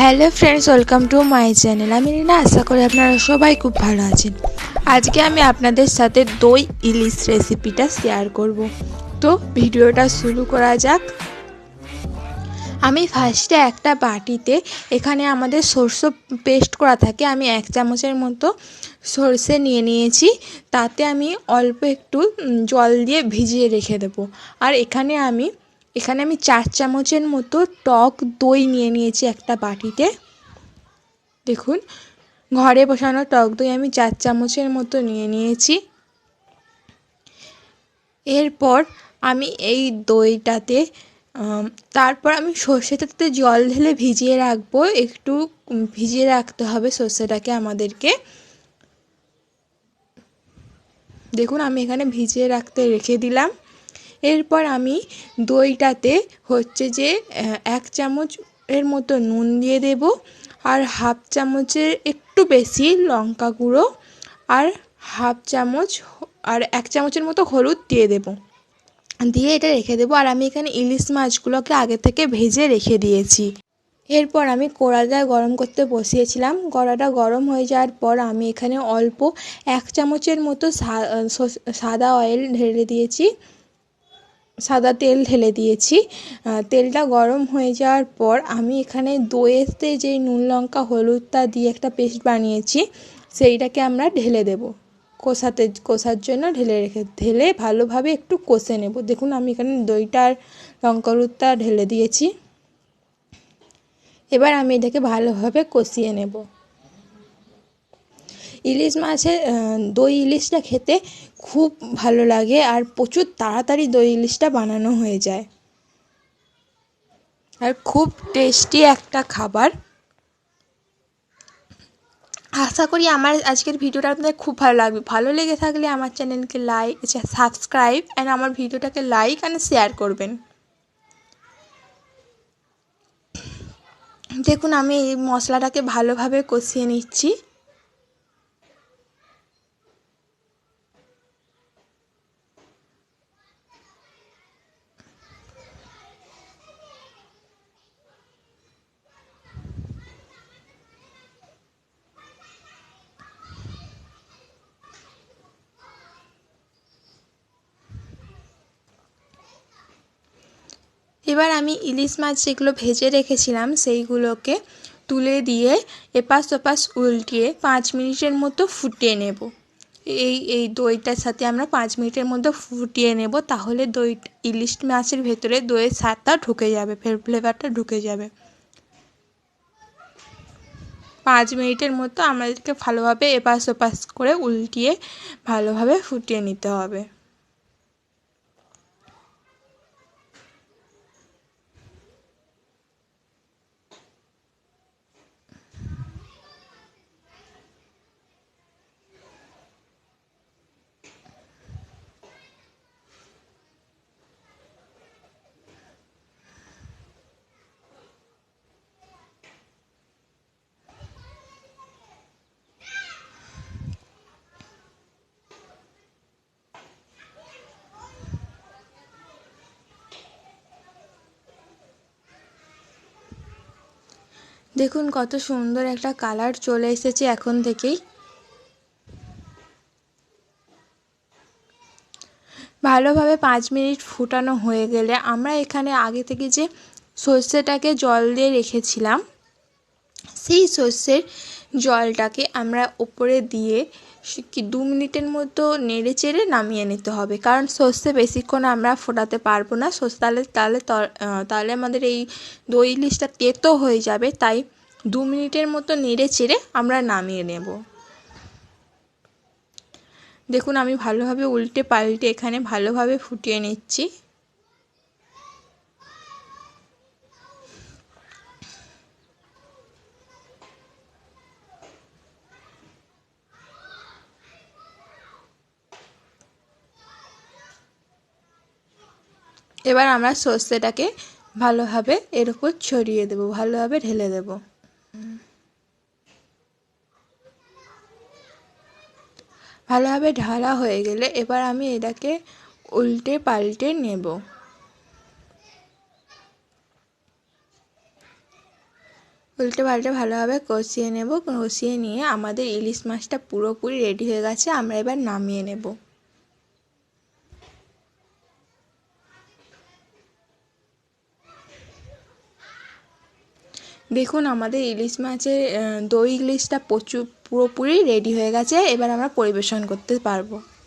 Hello friends, welcome to my channel. আমি রিনা, আশা করি আপনারা সবাই খুব ভালো আছেন। আজকে আমি আপনাদের সাথে দই ইলিশ রেসিপিটা শেয়ার করব। তো ভিডিওটা শুরু করা যাক। আমি ফার্স্টে একটা বাটিতে, এখানে আমাদের সরষে পেস্ট করা থাকে, আমি 1 চামচের মতো সরষে নিয়ে নিয়েছি। তাতে আমি অল্প একটু জল দিয়ে ভিজিয়ে রেখে দেবো। আর এখানে আমি 4 চামচের মতো টক দই নিয়ে নিয়েছি একটা বাটিতে। দেখুন, ঘরে বসানো টক দই আমি 4 চামচের মতো নিয়ে নিয়েছি। এরপর আমি এই দইটাতে তারপর আমি সর্ষেটাতে জল ঢেলে ভিজিয়ে রাখবো। একটু ভিজিয়ে রাখতে হবে সর্ষেটাকে আমাদেরকে। দেখুন, আমি এখানে ভিজিয়ে রাখতে রেখে দিলাম। এরপর আমি দইটাতে যে 1 চামচের মতো নুন দিয়ে দেব, আর 1/2 চামচের একটু বেশি লঙ্কা গুঁড়ো, আর 1 চামচের মতো হলুদ দিয়ে দেব। দিয়ে এটা রেখে দেবো। আর আমি এখানে ইলিশ মাছগুলোকে আগে থেকে ভেজে রেখে দিয়েছি। এরপর আমি কড়াটা গরম করতে বসিয়েছিলাম। কড়াটা গরম হয়ে যাওয়ার পর আমি এখানে অল্প 1 চামচের মতো সাদা তেল ঢেলে দিয়েছি। তেলটা গরম হয়ে যাওয়ার পর আমি এখানে দইয়েতে যেই নুন লঙ্কা হলুদটা দিয়ে একটা পেস্ট বানিয়েছি, সেইটাকে আমরা ঢেলে দেব। কষার জন্য ঢেলে ভালোভাবে একটু কষে নেব। দেখুন, আমি এখানে দইটার লঙ্কা হলুদটা ঢেলে দিয়েছি। এবার আমি এটাকে ভালোভাবে কষিয়ে নেব। ইলিশ মাছের দই ইলিশটা খেতে খুব ভালো লাগে, আর প্রচুর তাড়াতাড়ি দই ইলিশটা বানানো হয়ে যায়, আর খুব টেস্টি একটা খাবার। আশা করি আমার আজকের ভিডিওটা আপনাদের খুব ভালো লাগবে। ভালো লেগে থাকলে আমার চ্যানেলকে সাবস্ক্রাইব অ্যান্ড আমার ভিডিওটাকে লাইক অ্যান্ড শেয়ার করবেন। দেখুন, আমি এই মশলাটাকে ভালোভাবে কষিয়ে নিচ্ছি। এবার আমি ইলিশ মাছ যেগুলো ভেজে রেখেছিলাম সেইগুলোকে তুলে দিয়ে এপাশ ওপাশ উল্টিয়ে 5 মিনিটের মতো ফুটিয়ে নেব। এই দইটার সাথে আমরা 5 মিনিটের মধ্যে ফুটিয়ে নেব, তাহলে ইলিশ মাছের ভেতরে দইয়ের স্বাদটা ঢুকে যাবে, ফ্লেভারটা ঢুকে যাবে। 5 মিনিটের মতো আমাদেরকে ভালোভাবে এপাশ ওপাশ করে উল্টিয়ে ভালোভাবে ফুটিয়ে নিতে হবে। দেখুন, কত সুন্দর একটা কালার চলে এসেছে এখন থেকেই। ভালোভাবে 5 মিনিট ফুটানো হয়ে গেলে আমরা এখানে আগে থেকে যে সর্ষেটাকে জল দিয়ে রেখেছিলাম, সেই সর্ষের জলটাকে আমরা উপরে দিয়ে 2 মিনিটের মতো নেড়ে চেড়ে নামিয়ে নিতে হবে। কারণ সর্ষে বেশিক্ষণ আমরা ফোটাতে পারবো না, তাহলে আমাদের এই দই ইলিশটা তেতো হয়ে যাবে। তাই 2 মিনিটের মতো নেড়ে চেড়ে আমরা নামিয়ে নেব। দেখুন, আমি ভালোভাবে উল্টে পাল্টে এখানে ভালোভাবে ফুটিয়ে নিচ্ছি। এবার আমরা সর্ষেটাকে ভালোভাবে এর উপর ছড়িয়ে দেব, ভালোভাবে ঢেলে দেব। ভালোভাবে ঢালা হয়ে গেলে এবার আমি এটাকে উল্টে পাল্টে নেব। উল্টে পাল্টে ভালোভাবে কষিয়ে নেব। কষিয়ে নিয়ে আমাদের ইলিশ মাছটা পুরোপুরি রেডি হয়ে গেছে, আমরা এবার নামিয়ে নেব। দেখুন আমাদের ইলিশ মাছের দই ইলিশটা পুরোপুরি রেডি হয়ে গেছে, এবার আমরা পরিবেশন করতে পারবো।